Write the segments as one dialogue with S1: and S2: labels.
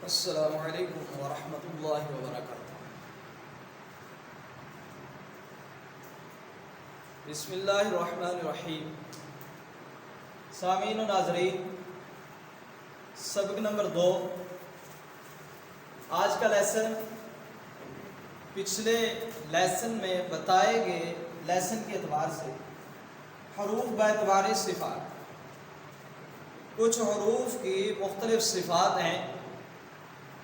S1: السلام علیکم ورحمۃ اللہ وبرکاتہ۔ بسم اللہ الرحمن الرحیم۔ سامعین و ناظرین، سبق نمبر 2۔ آج کا لیسن پچھلے لیسن میں بتائے گئے لیسن کے اعتبار سے حروف باعتبار صفات، کچھ حروف کی مختلف صفات ہیں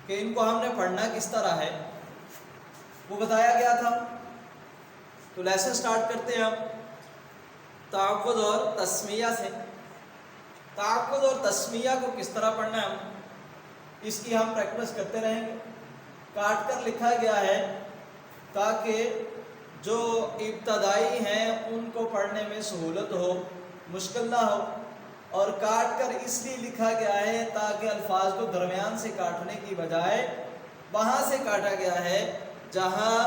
S1: کہ ان کو ہم نے پڑھنا کس طرح ہے وہ بتایا گیا تھا۔ تو لیسن سٹارٹ کرتے ہیں ہم تعوذ اور تسمیہ سے۔ تعوذ اور تسمیہ کو کس طرح پڑھنا ہے اس کی ہم پریکٹس کرتے رہیں گے۔ کاٹ کر لکھا گیا ہے تاکہ جو ابتدائی ہیں ان کو پڑھنے میں سہولت ہو، مشکل نہ ہو، اور کاٹ کر اس لیے لکھا گیا ہے تاکہ الفاظ کو درمیان سے کاٹنے کی بجائے وہاں سے کاٹا گیا ہے جہاں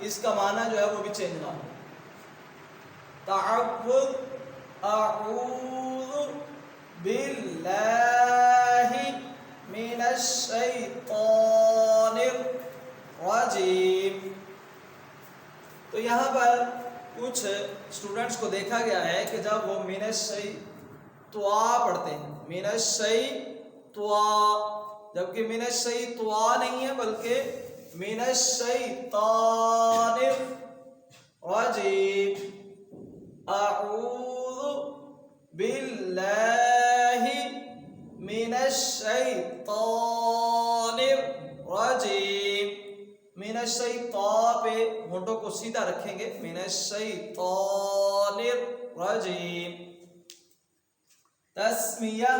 S1: اس کا معنی جو ہے وہ بھی چینج نہ ہو۔ تعوذ، اعوذ باللہ من الشیطان الرجیم۔ تو یہاں پر کچھ اسٹوڈنٹس کو دیکھا گیا ہے کہ جب وہ من الشیطان پڑھتے ہیں، من الشیطان، جبکہ من الشیطان نہیں ہے بلکہ من الشیطان الرجیم۔ اعوذ باللہ من الشیطان الرجیم۔ من الشیطان پہ ہونٹوں کو سیدھا رکھیں گے، من الشیطان الرجیم۔ تسمیہ،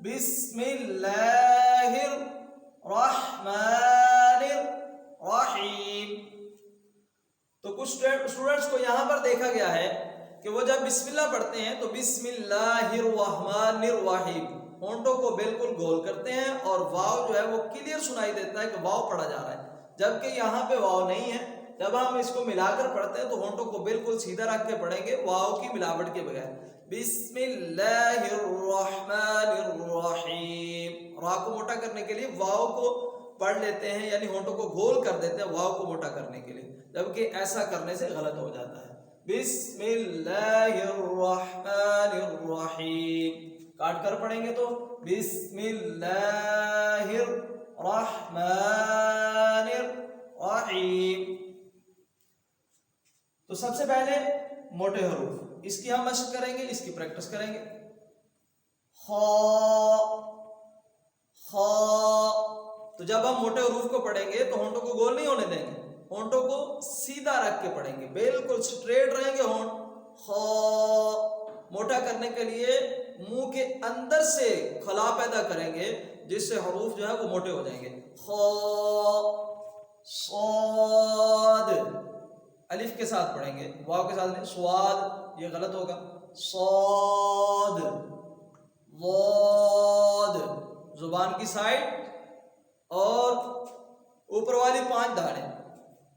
S1: بسم اللہ الرحمن الرحیم۔ تو کچھ اسٹوڈنٹس کو یہاں پر دیکھا گیا ہے کہ وہ جب بسم اللہ پڑھتے ہیں تو بسم اللہ الرحمن الرحیم ہونٹوں کو بالکل گول کرتے ہیں اور واو جو ہے وہ کلیئر سنائی دیتا ہے کہ واو پڑھا جا رہا ہے، جبکہ یہاں پہ واو نہیں ہے۔ جب ہم اس کو ملا کر پڑھتے ہیں تو ہونٹوں کو بالکل سیدھا رکھ کے پڑھیں گے واو کی ملاوٹ کے بغیر۔ بسم اللہ الرحمن الرحیم، را کو موٹا کرنے کے لیے واو کو پڑھ لیتے ہیں، یعنی ہونٹوں کو گول کر دیتے ہیں واو کو موٹا کرنے کے لیے، جبکہ ایسا کرنے سے غلط ہو جاتا ہے۔ بسم اللہ الرحمن الرحیم، کاٹ کر پڑھیں گے تو بسم اللہ الرحمن الرحیم۔ تو سب سے پہلے موٹے حروف، اس کی ہم مشق کریں گے، اس کی پریکٹس کریں گے۔ خا، خا، تو جب ہم موٹے حروف کو پڑھیں گے تو ہونٹوں کو گول نہیں ہونے دیں گے، ہونٹوں کو سیدھا رکھ کے پڑھیں گے، بالکل سٹریٹ رہیں گے ہونٹ۔ خا، موٹا کرنے کے لیے منہ کے اندر سے خلا پیدا کریں گے جس سے حروف جو ہے وہ موٹے ہو جائیں گے۔ خا، صاد، الف کے ساتھ پڑھیں گے، واو کے ساتھ نہیں، سواد یہ غلط ہوگا۔ صاد، ضاد، زبان کی سائڈ اور اوپر والی 5 دالیں،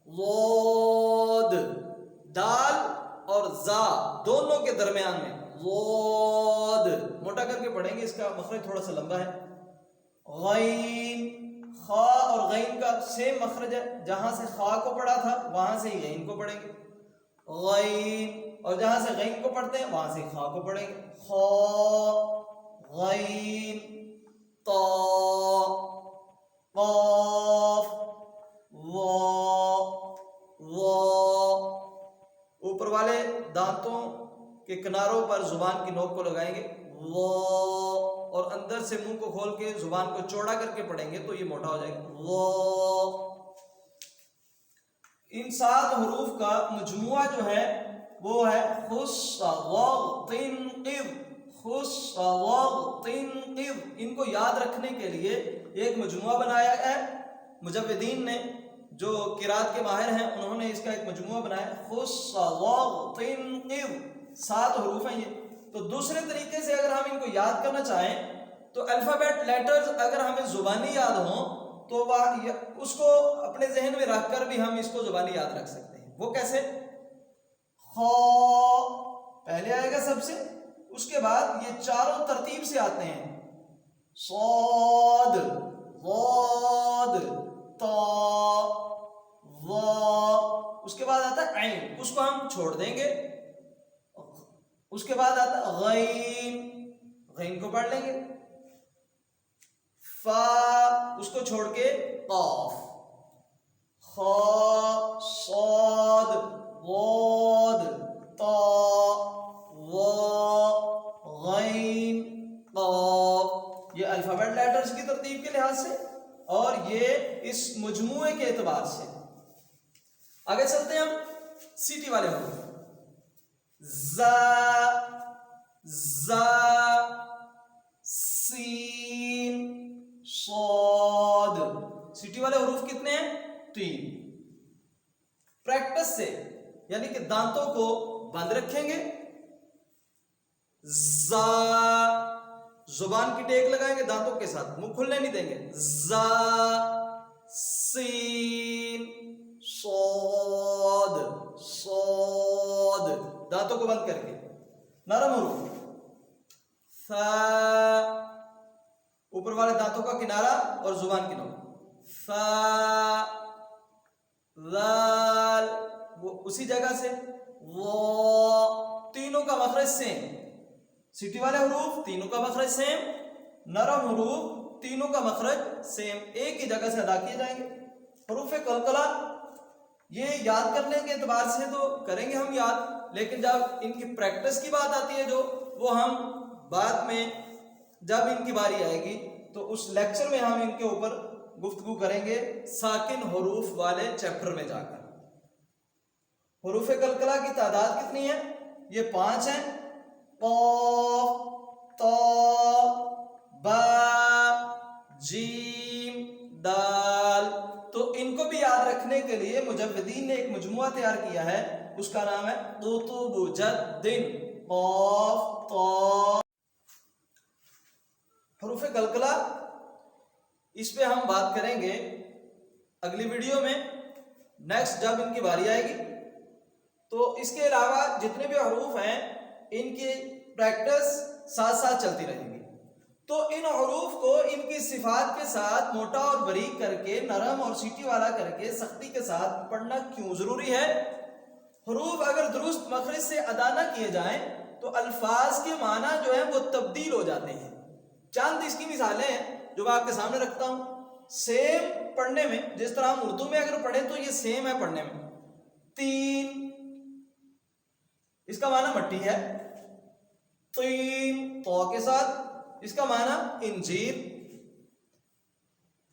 S1: ضاد، دال اور زا دونوں کے درمیان میں، ضاد موٹا کر کے پڑھیں گے، اس کا مخرج تھوڑا سا لمبا ہے۔ غین، خا اور غین کا سیم مخرج ہے، جہاں سے خا کو پڑھا تھا وہاں سے ہی غین کو پڑھیں گے، غین، اور جہاں سے غین کو پڑھتے ہیں وہاں سے خا کو پڑھیں گے۔ خا، غین، تا، قاف، وا، وا، اوپر والے دانتوں کے کناروں پر زبان کی نوک کو لگائیں گے، وا، اور اندر سے منہ کو کھول کے زبان کو چوڑا کر کے پڑھیں گے تو یہ موٹا ہو جائے گا، وا۔ ان 7 حروف کا مجموعہ جو ہے وہ ہے خص وغتنقر، خص وغتنقر۔ ان کو یاد رکھنے کے لیے ایک مجموعہ بنایا ہے، مجودین نے جو قرات کے ماہر ہیں انہوں نے اس کا ایک مجموعہ بنایا، خص وغتنقر، 7 حروف ہیں یہ۔ تو دوسرے طریقے سے اگر ہم ان کو یاد کرنا چاہیں تو الفابیٹ لیٹرز اگر ہمیں زبانی یاد ہوں تو اس کو اپنے ذہن میں رکھ کر بھی ہم اس کو زبانی یاد رکھ سکتے ہیں۔ وہ کیسے؟ خا پہلے آئے گا سب سے، اس کے بعد یہ چاروں ترتیب سے آتے ہیں، صاد، ضاد، اس کو ہم چھوڑ دیں گے. اس کے بعد آتا غین، غین کو پڑھ لیں گے. فا اس کو چھوڑ کے قاف، خا صاد ضاد طا وا غین قاف. یہ الفابیٹ لیٹرز کی ترتیب کے لحاظ سے اور یہ اس مجموعے کے اعتبار سے. آگے چلتے ہیں ہم سیٹی والے حروف. زا زا سین صاد. سیٹی والے حروف کتنے ہیں؟ 3. پریکٹس سے یعنی کہ دانتوں کو بند رکھیں گے. زا زبان کی ٹیک لگائیں گے دانتوں کے ساتھ، منہ کھلنے نہیں دیں گے. زا سین صاد صاد دانتوں کو بند کر کے. نرم حروف ثا اوپر والے دانتوں کا کنارہ اور زبان کی نوک. ثا ذال وہ اسی جگہ سے. وا تینوں کا مخرج سیم. سیٹی والے حروف تینوں کا مخرج سیم، نرم حروف تینوں کا مخرج سیم، ایک ہی جگہ سے ادا کیے جائیں گے. حروف قلقلہ یہ یاد کرنے کے اعتبار سے تو کریں گے ہم یاد، لیکن جب ان کی پریکٹس کی بات آتی ہے جو وہ ہم بعد میں جب ان کی باری آئے گی تو اس لیکچر میں ہم ان کے اوپر گفتگو کریں گے ساکن حروف والے چیپٹر میں جا کر. حروف قلقلہ کی تعداد کتنی ہے؟ یہ 5 ہیں. قاف طا با جیم دال. تو ان کو بھی یاد رکھنے کے لیے مجودین نے ایک مجموعہ تیار کیا ہے، اس کا نام ہے قطب جد. قاف طا. حروف قلقلہ اس پہ ہم بات کریں گے اگلی ویڈیو میں، نیکسٹ جب ان کی باری آئے گی. تو اس کے علاوہ جتنے بھی حروف ہیں ان کی پریکٹس ساتھ ساتھ چلتی رہے گی. تو ان حروف کو ان کی صفات کے ساتھ موٹا اور باریک کر کے، نرم اور سیٹی والا کر کے سختی کے ساتھ پڑھنا کیوں ضروری ہے؟ حروف اگر درست مخرج سے ادا نہ کیے جائیں تو الفاظ کے معنی جو ہیں وہ تبدیل ہو جاتے ہیں. چند اس کی مثالیں ہیں جو میں آپ کے سامنے رکھتا ہوں. سیم پڑھنے میں جس طرح ہم اردو میں اگر پڑھیں تو یہ سیم ہے پڑھنے میں. تین اس کا معنی مٹی ہے. تین تو کے ساتھ اس کا معنی انجیر.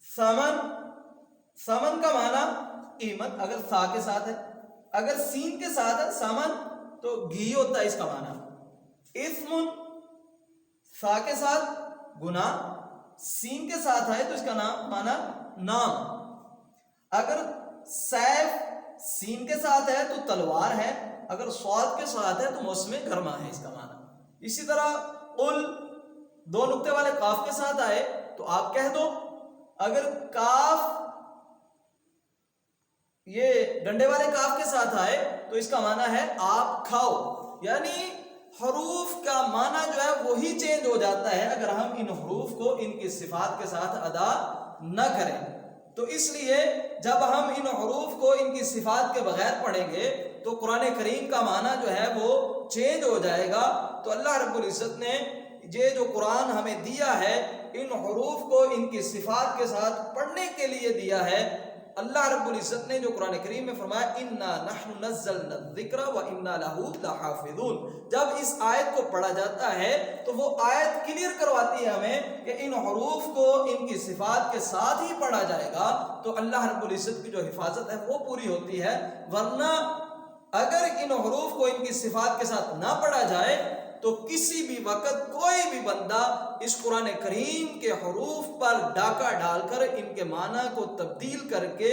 S1: سمن سمن کا معنی قیمت اگر سا کے ساتھ ہے. اگر سین کے ساتھ ہے سمن تو گھی ہوتا ہے اس کا معنی. اسم سا کے ساتھ گناہ، سین کے ساتھ ہے تو اس کا نام معنی نام. اگر سیف سین کے ساتھ ہے تو تلوار ہے، اگر صاد کے ساتھ ہے تو موسم گرما ہے اس کا معنی. اسی طرح قل دو نقطے والے قاف کے ساتھ آئے تو آپ کہہ دو. اگر کاف یہ ڈنڈے والے کاف کے ساتھ آئے تو اس کا معنی ہے آپ کھاؤ. یعنی حروف کا معنی جو ہے وہی چینج ہو جاتا ہے اگر ہم ان حروف کو ان کی صفات کے ساتھ ادا نہ کریں. تو اس لیے جب ہم ان حروف کو ان کی صفات کے بغیر پڑھیں گے تو قرآن کریم کا معنی جو ہے وہ چینج ہو جائے گا. تو اللہ رب العزت نے یہ جو قرآن ہمیں دیا ہے ان حروف کو ان کی صفات کے ساتھ پڑھنے کے لیے دیا ہے. اللہ رب العزت نے جو قرآن کریم میں فرمایا اِنَّا نَحْنُ نَزَّلْنَا الذِّكْرَ وَإِنَّا لَهُ لَحَافِظُونَ. جب اس آیت کو پڑھا جاتا ہے تو وہ آیت کلیئر کرواتی ہے ہمیں کہ ان حروف کو ان کی صفات کے ساتھ ہی پڑھا جائے گا تو اللہ رب العزت کی جو حفاظت ہے وہ پوری ہوتی ہے. ورنہ اگر ان حروف کو ان کی صفات کے ساتھ نہ پڑھا جائے تو کسی بھی وقت کوئی بھی بندہ اس قرآن کریم کے حروف پر ڈاکہ ڈال کر ان کے معنی کو تبدیل کر کے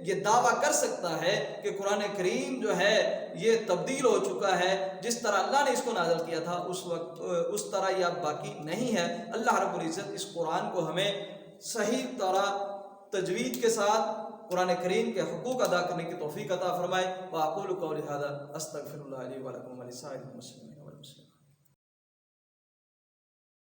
S1: یہ دعویٰ کر سکتا ہے کہ قرآن کریم جو ہے یہ تبدیل ہو چکا ہے. جس طرح اللہ نے اس کو نازل کیا تھا اس وقت اس طرح یہ اب باقی نہیں ہے. اللہ رب العزت اس قرآن کو ہمیں صحیح طرح تجوید کے ساتھ قرآن کریم کے حقوق ادا کرنے کی توفیق عطا فرمائے. وَأَقُولُ قَوْلِي هَذَا أَسْتَغْفِرُ اللَّهَ لِي وَلَكُمْ وَلِسَائِرِ الْمُسْلِمِينَ.